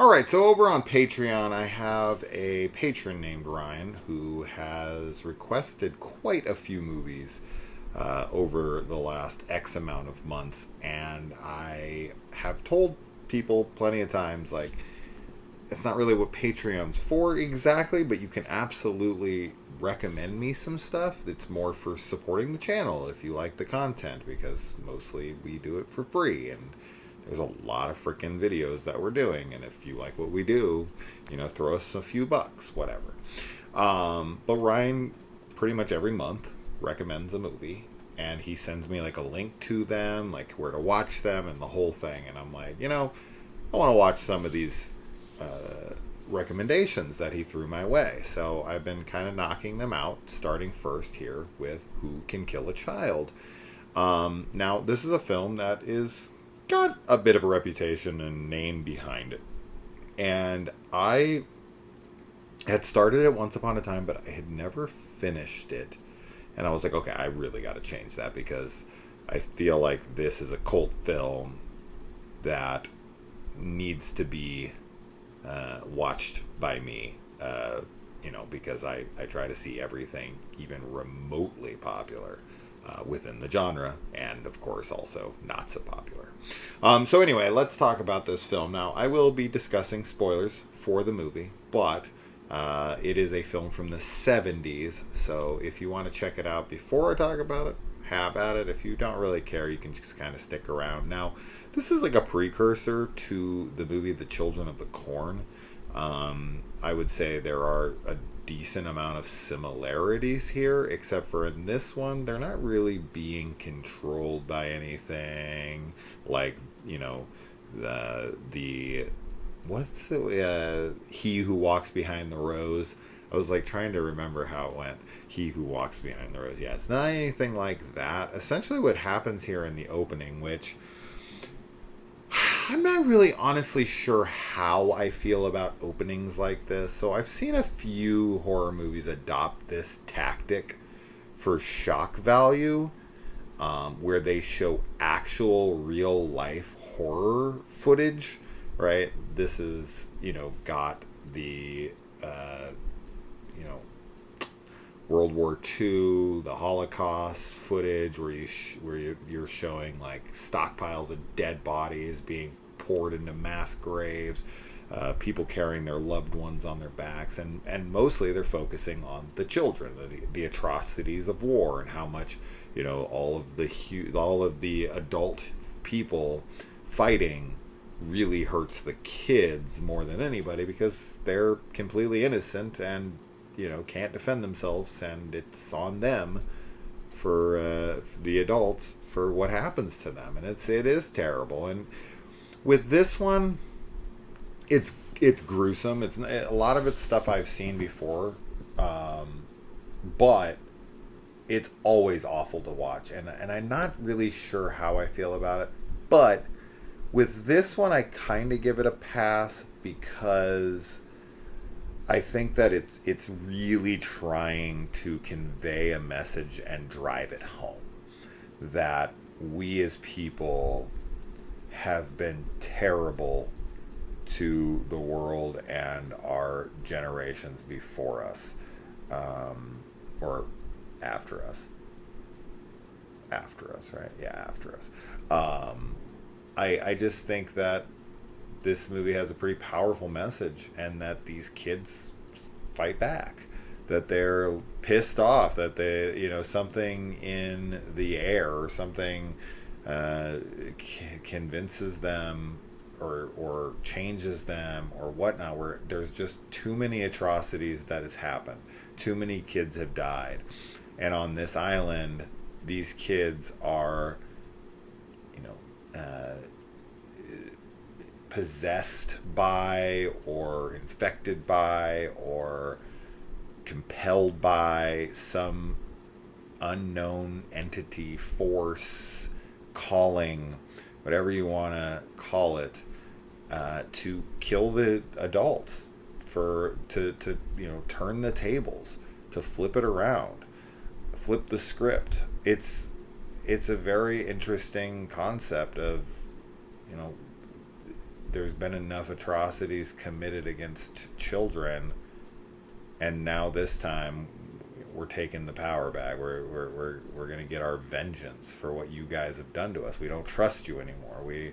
All right, so over on Patreon, I have a patron named Ryan who has requested quite a few movies over the last X amount of months, and I have told people plenty of times, like, it's not really what Patreon's for exactly, but you can absolutely recommend me some stuff that's more for supporting the channel if you like the content, because mostly we do it for free, and there's a lot of freaking videos that we're doing, and if you like what we do, throw us a few bucks, whatever. But Ryan, pretty much every month, recommends a movie, and he sends me like a link to them, like where to watch them, and the whole thing, and I'm like, I want to watch some of these recommendations that he threw my way. So I've been kind of knocking them out, starting first here with Who Can Kill a Child. Now, this is a film that is got a bit of a reputation and name behind it. And I had started it once upon a time, but I had never finished it. And I was like, okay, I really got to change that, because I feel like this is a cult film that needs to be watched by me, because I try to see everything even remotely popular within the genre, and of course also not so popular. So anyway, let's talk about this film. Now, I will be discussing spoilers for the movie, but it is a film from the 70s, so if you want to check it out before I talk about it, have at it. If you don't really care, you can just kind of stick around. Now, this is like a precursor to the movie The Children of the Corn. I would say there are a decent amount of similarities here, except for in this one, they're not really being controlled by anything. Like, the what's the He Who Walks Behind the Rose. I was like trying to remember how it went. He Who Walks Behind the Rose. Yeah, it's not anything like that. Essentially what happens here in the opening, which I'm not really honestly sure how I feel about openings like this. So I've seen a few horror movies adopt this tactic for shock value, where they show actual real life horror footage, right? This is, got the World War II, the Holocaust footage, where you're showing like stockpiles of dead bodies being poured into mass graves, people carrying their loved ones on their backs, and mostly they're focusing on the children, the atrocities of war, and how much all of the adult people fighting really hurts the kids more than anybody, because they're completely innocent and can't defend themselves, and it's on them for the adults for what happens to them, and it is terrible. And with this one, it's gruesome. It's a lot of it's stuff I've seen before, but it's always awful to watch, and I'm not really sure how I feel about it. But with this one, I kind of give it a pass, because I think that it's really trying to convey a message and drive it home that we as people have been terrible to the world and our generations before us, or after us. After us, right? Yeah, after us. I just think that this movie has a pretty powerful message, and that these kids fight back, that they're pissed off, that they, something in the air or something convinces them or changes them or whatnot, where there's just too many atrocities that has happened. Too many kids have died. And on this island, these kids are, possessed by or infected by or compelled by some unknown entity, force, calling, whatever you want to call it, to kill the adults, to turn the tables, to flip it around, flip the script. It's a very interesting concept of there's been enough atrocities committed against children, and now this time we're taking the power back. We're gonna get our vengeance for what you guys have done to us. We don't trust you anymore. We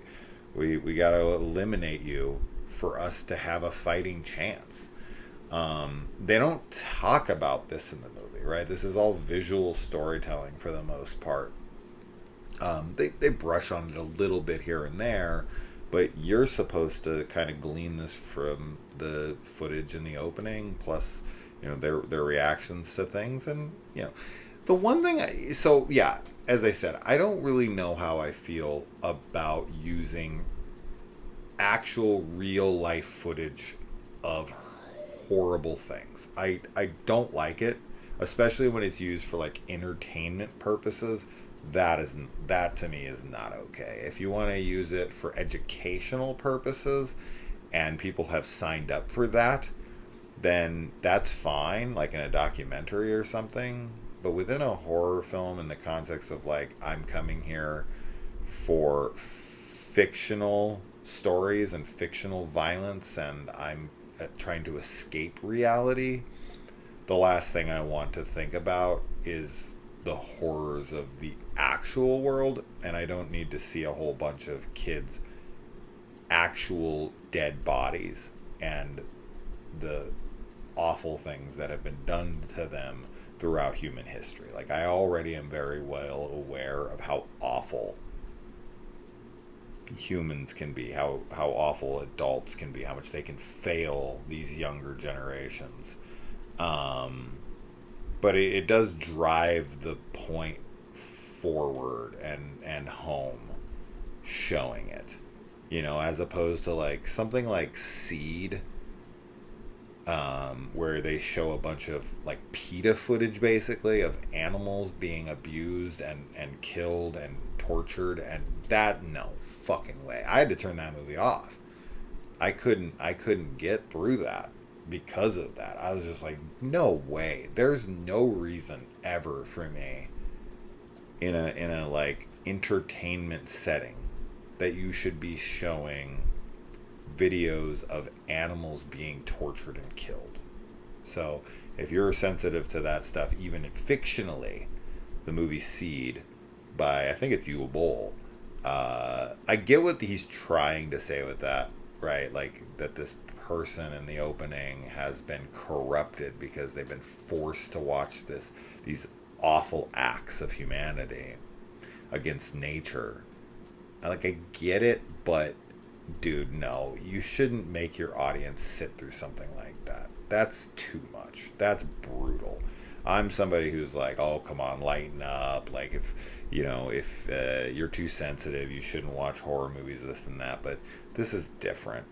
got to eliminate you for us to have a fighting chance. They don't talk about this in the movie, right? This is all visual storytelling for the most part. They brush on it a little bit here and there, but you're supposed to kind of glean this from the footage in the opening, plus their reactions to things. And the one thing as I said, I don't really know how I feel about using actual real life footage of horrible things. I don't like it, especially when it's used for like entertainment purposes. That to me is not okay. If you want to use it for educational purposes and people have signed up for that, then that's fine, like in a documentary or something. But within a horror film, in the context of like, I'm coming here for fictional stories and fictional violence, and I'm trying to escape reality, the last thing I want to think about is the horrors of the actual world. And I don't need to see a whole bunch of kids' actual dead bodies and the awful things that have been done to them throughout human history. Like, I already am very well aware of how awful humans can be, how awful adults can be, how much they can fail these younger generations. But it does drive the point forward and home, showing it, as opposed to like something like Seed, where they show a bunch of like PETA footage, basically, of animals being abused and killed and tortured, and that, no fucking way. I had to turn that movie off. I couldn't get through that because of that. I was just like, no way. There's no reason ever for me in a like entertainment setting that you should be showing videos of animals being tortured and killed. So if you're sensitive to that stuff, even fictionally, the movie Seed by, I think it's Yul Bol, I get what he's trying to say with that, right? Like, that this person in the opening has been corrupted because they've been forced to watch these awful acts of humanity against nature. Like, I get it, but dude, no, you shouldn't make your audience sit through something like that. That's too much. That's brutal. I'm somebody who's like, oh, come on, lighten up. Like, if you're too sensitive, you shouldn't watch horror movies, this and that. But this is different.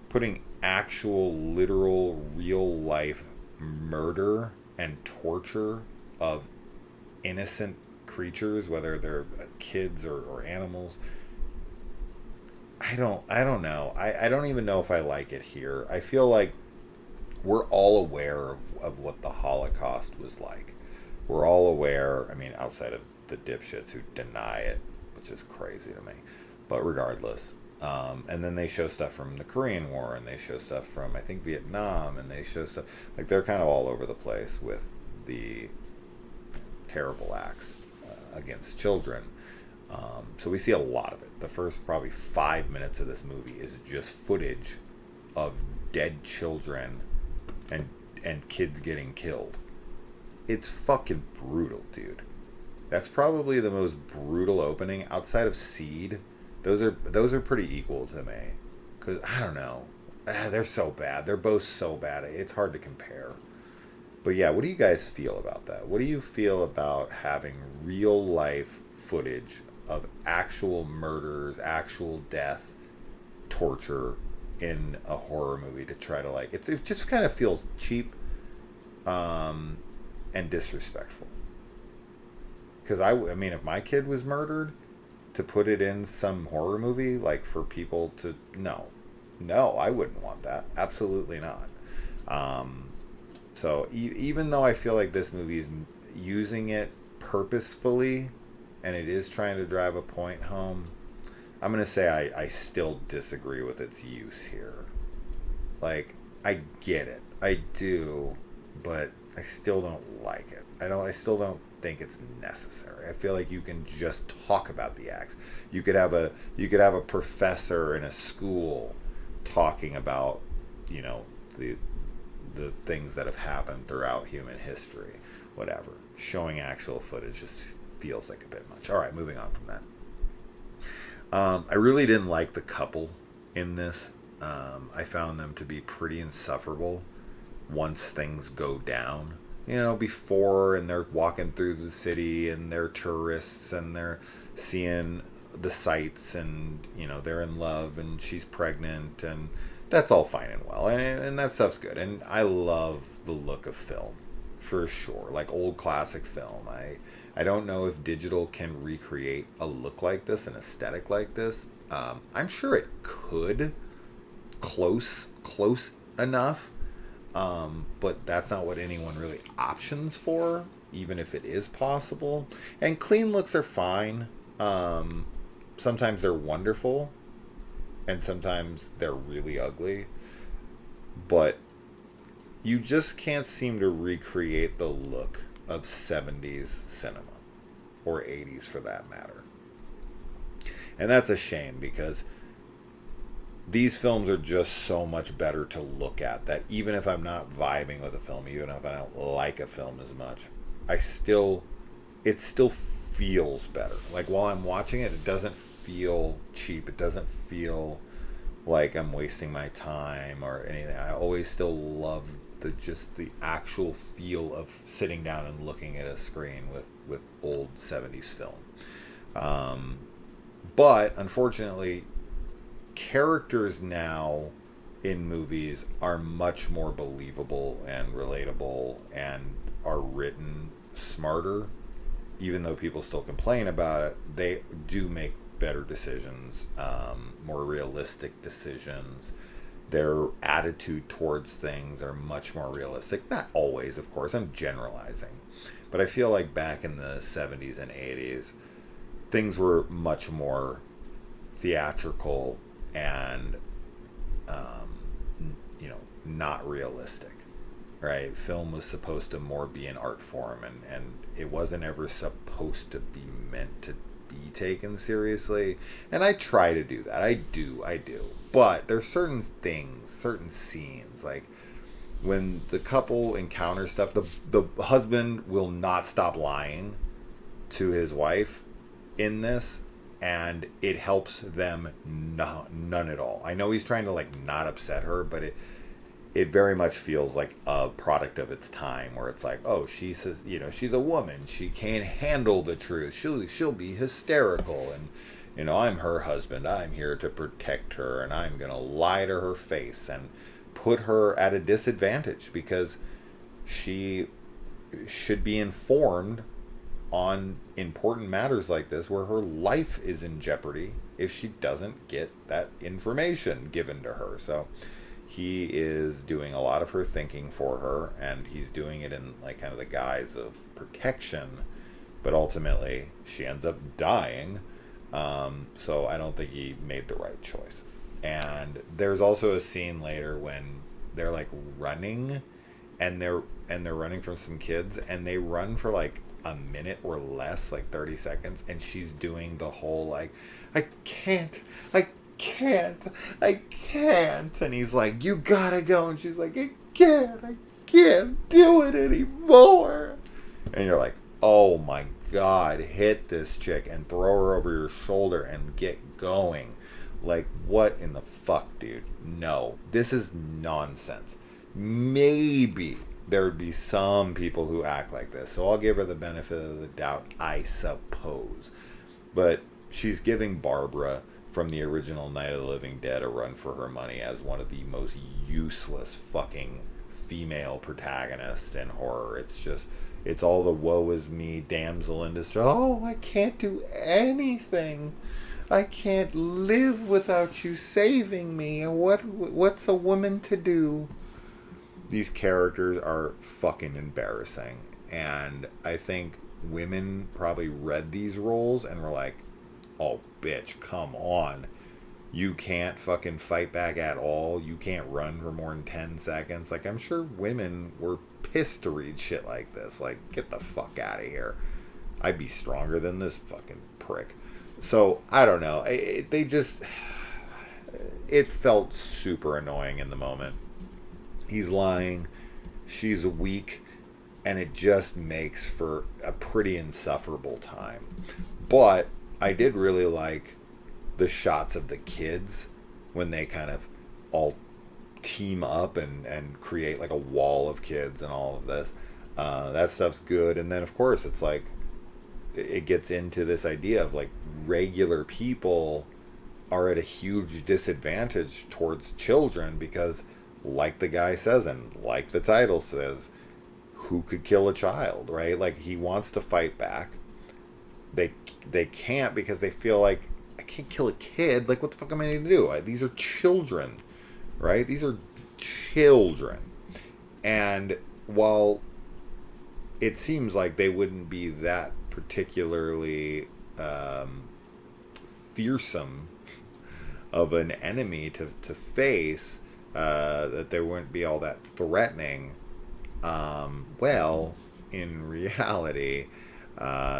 Putting actual, literal, real life murder and torture of innocent creatures, whether they're kids or animals, I don't know. I don't even know if I like it here. I feel like we're all aware of what the Holocaust was like. We're all aware, I mean, outside of the dipshits who deny it, which is crazy to me. But regardless. And then they show stuff from the Korean War, and they show stuff from, I think, Vietnam, and they show stuff, like, they're kind of all over the place with the terrible acts against children. So we see a lot of it. The first probably 5 minutes of this movie is just footage of dead children and kids getting killed. It's fucking brutal, dude. That's probably the most brutal opening outside of Seed. Those are pretty equal to me, because I don't know, they're so bad. They're both so bad. It's hard to compare. But yeah, what do you guys feel about that? What do you feel about having real life footage of actual murders, actual death, torture in a horror movie to try to, like, it just kind of feels cheap and disrespectful. Because I mean, if my kid was murdered, to put it in some horror movie, like, for people to, no, I wouldn't want that. Absolutely not. So even though I feel like this movie is using it purposefully, and it is trying to drive a point home, I'm going to say I still disagree with its use here. Like, I get it. I do, but I still don't like it. I still don't think it's necessary. I feel like you can just talk about the acts. You could have a professor in a school talking about, you know, the things that have happened throughout human history, whatever. Showing actual footage just feels like a bit much. All right, moving on from that. I really didn't like the couple in this. I found them to be pretty insufferable once things go down. You know, before, and they're walking through the city and they're tourists and they're seeing the sights, and, you know, they're in love and she's pregnant, and that's all fine and well. And that stuff's good. And I love the look of film for sure. Like old classic film. I don't know if digital can recreate a look like this, an aesthetic like this. I'm sure it could, close enough, but that's not what anyone really options for, even if it is possible. And clean looks are fine. Sometimes they're wonderful, and sometimes they're really ugly, but you just can't seem to recreate the look of 70s cinema, or 80s for that matter. And that's a shame, because these films are just so much better to look at, that even if I'm not vibing with a film, even if I don't like a film as much, it still feels better. Like while I'm watching it, it doesn't feel cheap. It doesn't feel like I'm wasting my time or anything. I always still love the actual feel of sitting down and looking at a screen with old 70s film. But unfortunately, characters now in movies are much more believable and relatable, and are written smarter. Even though people still complain about it, they do make better decisions, more realistic decisions. Their attitude towards things are much more realistic. Not always, of course, I'm generalizing. But I feel like back in the 70s and 80s, things were much more theatrical and, you know, not realistic, right? Film was supposed to more be an art form, and it wasn't ever supposed to be meant to be taken seriously. And I try to do that. I do. But there's certain things, certain scenes, like when the couple encounters stuff, the husband will not stop lying to his wife in this, and it helps them none at all. I know he's trying to like not upset her, but it very much feels like a product of its time, where it's like, oh, she says, you know, she's a woman, she can't handle the truth, she'll be hysterical, and, you know, I'm her husband, I'm here to protect her, and I'm gonna lie to her face and put her at a disadvantage, because she should be informed on important matters like this, where her life is in jeopardy if she doesn't get that information given to her. So he is doing a lot of her thinking for her, and he's doing it in like kind of the guise of protection, but ultimately she ends up dying. So I don't think he made the right choice. And there's also a scene later when they're like running, and they're running from some kids, and they run for like a minute or less, like 30 seconds, and she's doing the whole like, I can't, and he's like, you gotta go, and she's like, I can't do it anymore, and you're like, oh my god, hit this chick and throw her over your shoulder and get going. Like, what in the fuck, dude? No, this is nonsense. Maybe there would be some people who act like this, so I'll give her the benefit of the doubt, I suppose. But she's giving Barbara from the original Night of the Living Dead a run for her money as one of the most useless fucking female protagonists in horror. It's all the woe is me, damsel in distress. Oh, I can't do anything. I can't live without you saving me. What's a woman to do? These characters are fucking embarrassing. And I think women probably read these roles and were like, oh, bitch, come on. You can't fucking fight back at all. You can't run for more than 10 seconds. Like, I'm sure women were pissed to read shit like this. Like, get the fuck out of here. I'd be stronger than this fucking prick. So, I don't know. It felt super annoying in the moment. He's lying. She's weak. And it just makes for a pretty insufferable time. But I did really like the shots of the kids when they kind of all team up and create like a wall of kids and all of this. That stuff's good. And then, of course, it's like it gets into this idea of like regular people are at a huge disadvantage towards children because, like the guy says, and like the title says, who could kill a child, right? Like, he wants to fight back. They can't because they feel like, I can't kill a kid. Like, what the fuck am I going to do? These are children, right? These are children. And while it seems like they wouldn't be that particularly fearsome of an enemy to face, that they wouldn't be all that threatening, well, in reality,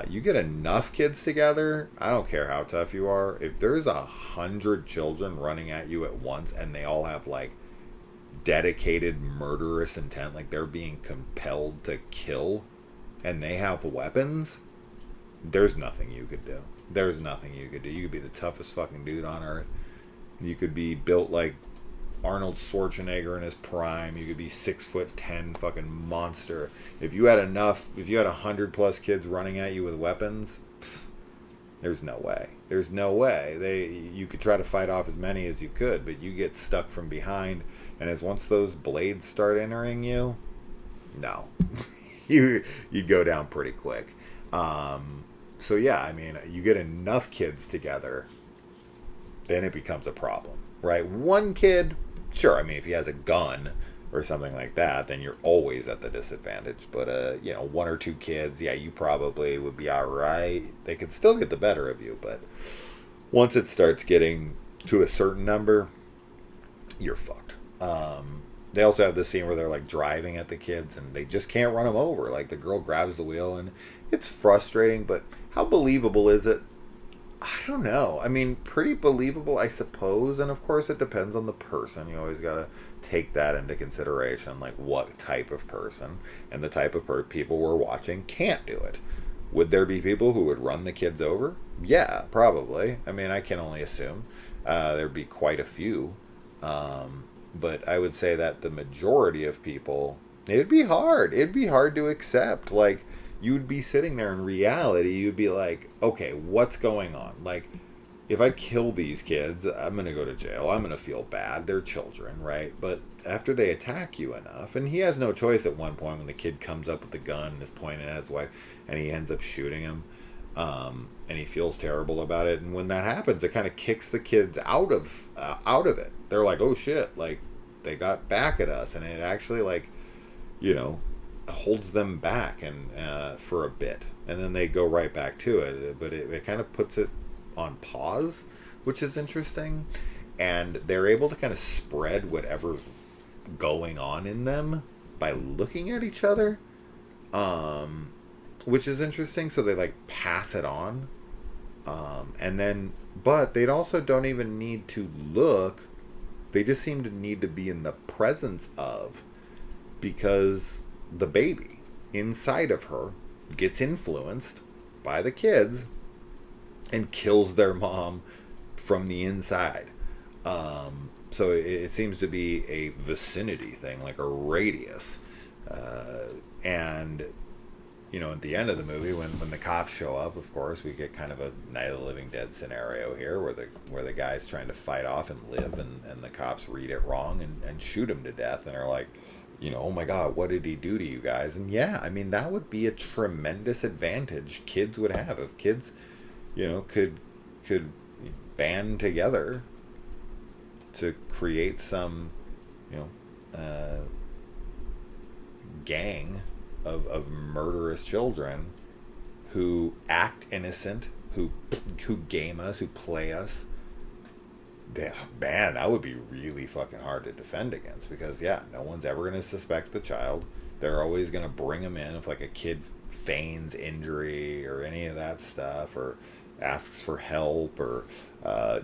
you get enough kids together, I don't care how tough you are, if there's 100 children running at you at once and they all have like dedicated murderous intent, like they're being compelled to kill, and they have weapons, there's nothing you could do. There's nothing you could do. You could be the toughest fucking dude on earth. You could be built like Arnold Schwarzenegger in his prime. You could be 6'10" fucking monster. If you had 100 plus kids running at you with weapons, there's no way. There's no way. You could try to fight off as many as you could, but you get stuck from behind, and once those blades start entering you, no. you go down pretty quick. So yeah, I mean, you get enough kids together, then it becomes a problem, right? One kid, sure, I mean, if he has a gun or something like that, then you're always at the disadvantage. But, one or two kids, yeah, you probably would be all right. They could still get the better of you, but once it starts getting to a certain number, you're fucked. They also have this scene where they're, like, driving at the kids, and they just can't run them over. Like, the girl grabs the wheel, and it's frustrating, but how believable is it? I don't know. I mean, pretty believable, I suppose. And of course, it depends on the person. You always got to take that into consideration. Like, what type of person and the type of people we're watching can't do it. Would there be people who would run the kids over? Yeah, probably. I mean, I can only assume. There'd be quite a few. But I would say that the majority of people, it'd be hard. It'd be hard to accept. Like, you'd be sitting there in reality, you'd be like, okay, what's going on? Like, if I kill these kids, I'm going to go to jail. I'm going to feel bad. They're children, right? But after they attack you enough, and he has no choice at one point when the kid comes up with the gun and is pointing at his wife, and he ends up shooting him, and he feels terrible about it. And when that happens, it kind of kicks the kids out of it. They're like, oh shit, like, they got back at us. And it actually, like, holds them back and for a bit, and then they go right back to it, but it kind of puts it on pause, which is interesting, and they're able to kind of spread whatever's going on in them by looking at each other, which is interesting. So they like pass it on, and then, but they also don't even need to look, they just seem to need to be in the presence of, because the baby inside of her gets influenced by the kids and kills their mom from the inside. So it seems to be a vicinity thing, like a radius. And, at the end of the movie, when the cops show up, of course, we get kind of a Night of the Living Dead scenario here where the guy's trying to fight off and live, and the cops read it wrong and shoot him to death and are like, oh my God, what did he do to you guys? And yeah, I mean, that would be a tremendous advantage kids would have if kids, could band together to create some, gang of murderous children who act innocent, who game us, who play us. Yeah, man, that would be really fucking hard to defend against because, yeah, no one's ever going to suspect the child. They're always going to bring him in if, like, a kid feigns injury or any of that stuff or asks for help or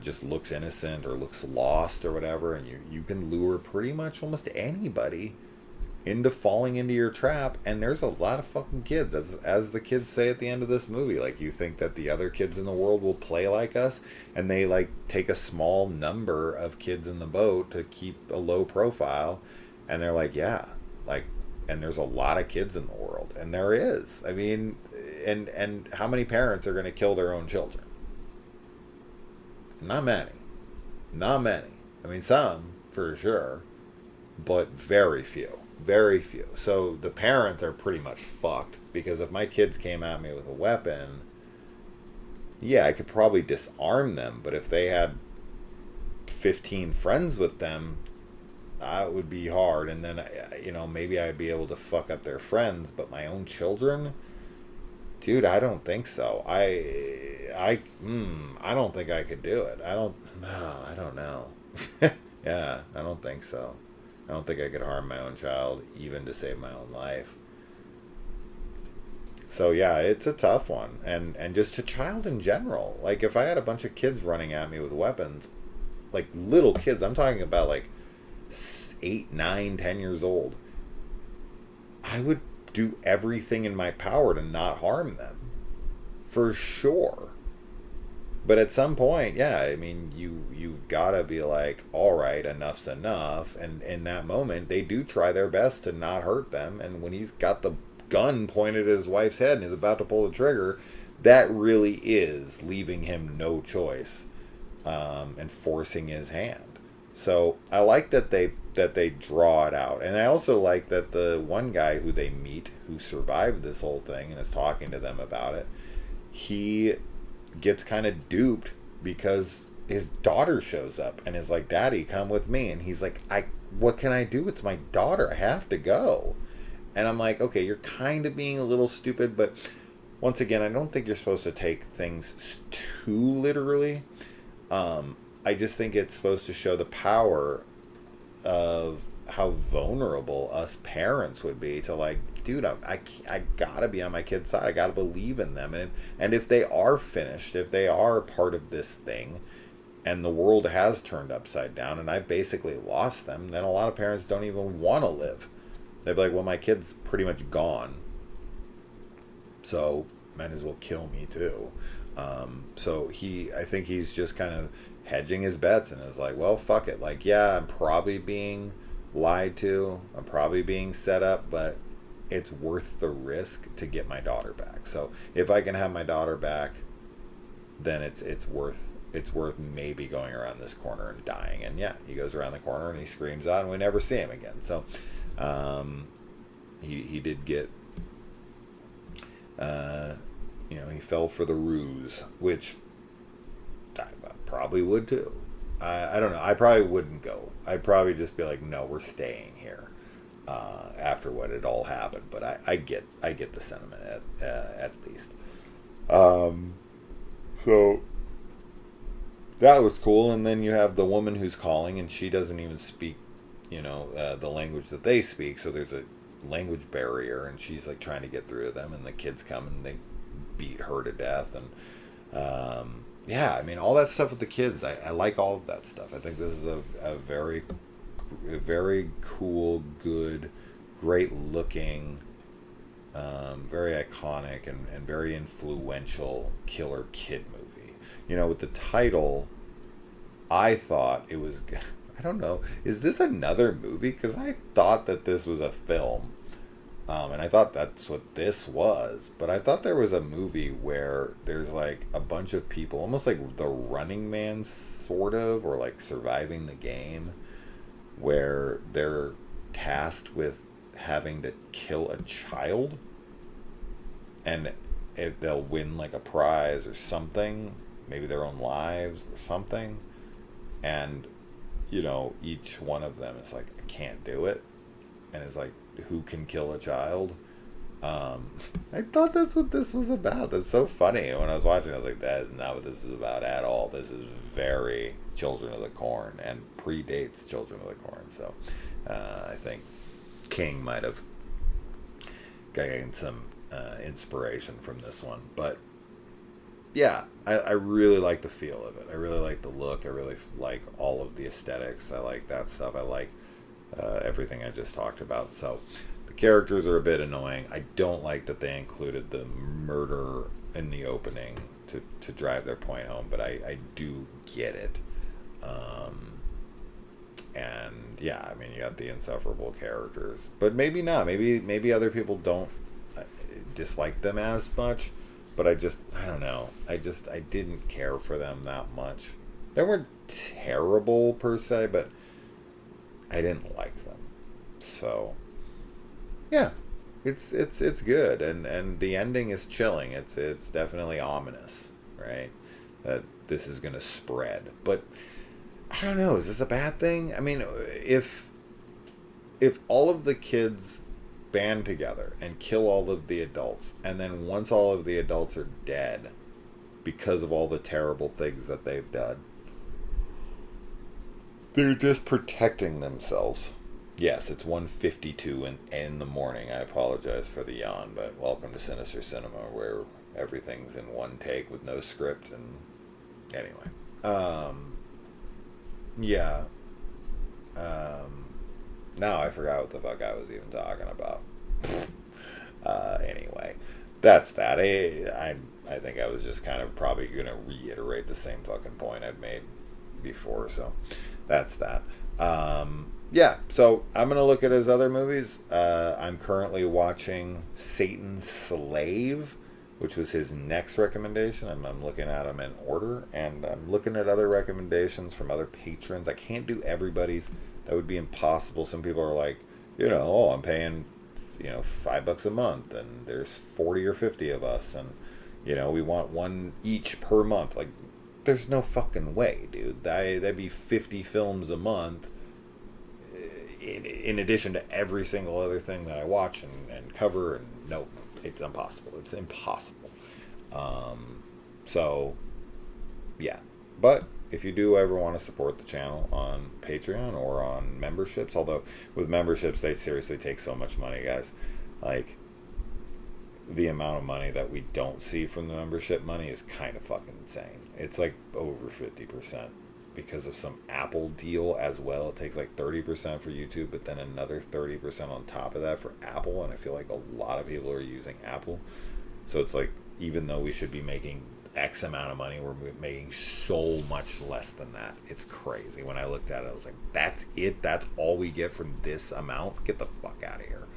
just looks innocent or looks lost or whatever. And you can lure pretty much almost anybody into falling into your trap, and there's a lot of fucking kids, as the kids say at the end of this movie. Like, you think that the other kids in the world will play like us, and they like take a small number of kids in the boat to keep a low profile, and they're like, yeah, like, and there's a lot of kids in the world, and there is. I mean, and how many parents are going to kill their own children? Not many. Not many. I mean, some for sure, but very few. Very few. So the parents are pretty much fucked because if my kids came at me with a weapon, yeah, I could probably disarm them, but if they had 15 friends with them, that would be hard. And then, maybe I'd be able to fuck up their friends, but my own children, dude, I don't think so. I don't think I could do it. I don't know. Yeah, I don't think so. I don't think I could harm my own child, even to save my own life. So yeah, it's a tough one. And just a child in general. Like, if I had a bunch of kids running at me with weapons, like little kids, I'm talking about like 8, 9, 10 years old, I would do everything in my power to not harm them. For sure. But at some point, yeah, I mean, you've got to be like, all right, enough's enough. And in that moment, they do try their best to not hurt them. And when he's got the gun pointed at his wife's head and he's about to pull the trigger, that really is leaving him no choice, and forcing his hand. So I like that they draw it out. And I also like that the one guy who they meet, who survived this whole thing and is talking to them about it, he gets kind of duped because his daughter shows up and is like, Daddy, come with me. And he's like, what can I do? It's my daughter. I have to go. And I'm like, okay, you're kind of being a little stupid, but once again, I don't think you're supposed to take things too literally. I just think it's supposed to show the power of how vulnerable us parents would be to, like, dude, I gotta be on my kid's side. I gotta believe in them. And if they are finished, if they are part of this thing and the world has turned upside down and I've basically lost them, then a lot of parents don't even want to live. They'd be like, well, my kid's pretty much gone, so might as well kill me too. So I think he's just kind of hedging his bets and is like, well, fuck it. Like, yeah, I'm probably being lied to. I'm probably being set up, but it's worth the risk to get my daughter back. So if I can have my daughter back, then it's worth maybe going around this corner and dying. And yeah, he goes around the corner and he screams out and we never see him again. So he did get he fell for the ruse, which I probably would too. I don't know. I probably wouldn't go. I'd probably just be like, no, we're staying here after what had all happened. But I get the sentiment at least. So that was cool. And then you have the woman who's calling, and she doesn't even speak, the language that they speak. So there's a language barrier, and she's like trying to get through to them. And the kids come and they beat her to death. And yeah, I mean, all that stuff with the kids, I like all of that stuff. I think this is a very cool, good, great looking, very iconic and very influential killer kid movie. With the title, I thought it was, I don't know, is this another movie? Because I thought that this was a film. And I thought that's what this was. But I thought there was a movie where there's like a bunch of people, almost like The Running Man, sort of, or like Surviving the Game, where they're tasked with having to kill a child. And if they'll win like a prize or something, maybe their own lives or something. And, each one of them is like, I can't do it. And it's like, who can kill a child? I thought that's what this was about. That's so funny. When I was watching, I was like, that is not what this is about at all. This is very Children of the Corn and predates Children of the Corn. So I think King might have gained some inspiration from this one. But yeah, I really like the feel of it. I really like the look. I really like all of the aesthetics. I like that stuff. I like everything I just talked about. So the characters are a bit annoying. I don't like that they included the murder in the opening to drive their point home, but I do get it. And yeah, I mean, you got the insufferable characters, but maybe not. Maybe other people don't dislike them as much, but I don't know. I didn't care for them that much. They weren't terrible per se, but I didn't like them. So yeah, it's good, and the ending is chilling. It's definitely ominous, right? That this is gonna spread, but I don't know. Is this a bad thing? I mean, if all of the kids band together and kill all of the adults, and then once all of the adults are dead because of all the terrible things that they've done, they're just protecting themselves. Yes, it's 1:52 in the morning. I apologize for the yawn, but welcome to Sinister Cinema, where everything's in one take with no script. And anyway, yeah. Now I forgot what the fuck I was even talking about. Anyway, that's that. I think I was just kind of probably going to reiterate the same fucking point I've made before. So that's that. Yeah, so I'm going to look at his other movies. I'm currently watching Satan's Slave, which was his next recommendation. I'm looking at them in order, and I'm looking at other recommendations from other patrons. I can't do everybody's. That would be impossible. Some people are like, oh, I'm paying, $5 a month, and there's 40 or 50 of us, and, we want one each per month. Like, there's no fucking way, dude. That'd be 50 films a month, in addition to every single other thing that I watch and cover, and nope, it's impossible. It's impossible. So, yeah. But if you do ever want to support the channel on Patreon or on memberships, although with memberships, they seriously take so much money, guys. Like, the amount of money that we don't see from the membership money is kind of fucking insane. It's like over 50%. Because of some Apple deal as well. It takes like 30% for YouTube, but then another 30% on top of that for Apple, and I feel like a lot of people are using Apple. So it's like, even though we should be making X amount of money, we're making so much less than that. It's crazy. When I looked at it, I was like, that's it? That's all we get from this amount? Get the fuck out of here.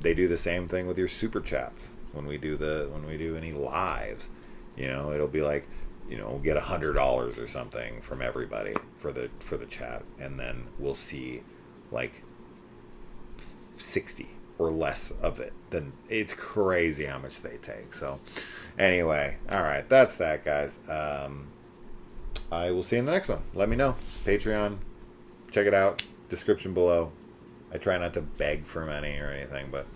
They do the same thing with your super chats. When we do any lives, it'll be like, we'll get $100 or something from everybody for the chat, and then we'll see like 60 or less of it. Then it's crazy how much they take. So anyway, all right, that's that, guys. I will see you in the next one. Let me know. Patreon, check it out. Description below. I try not to beg for money or anything, but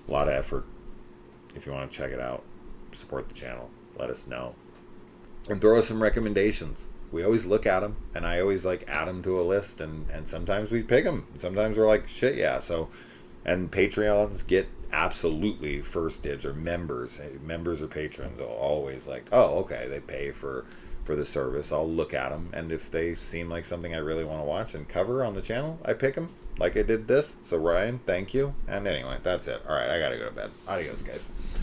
a lot of effort. If you want to check it out, support the channel, let us know. And throw us some recommendations. We always look at them, and I always add them to a list, and sometimes we pick them. Sometimes we're like, shit, yeah. So, and Patreons get absolutely first dibs, or members or patrons are always like, oh, okay, they pay for the service. I'll look at them, and if they seem like something I really want to watch and cover on the channel, I pick them, like I did this. So Ryan, thank you. And anyway, that's it. All right, I gotta go to bed. Adios, guys.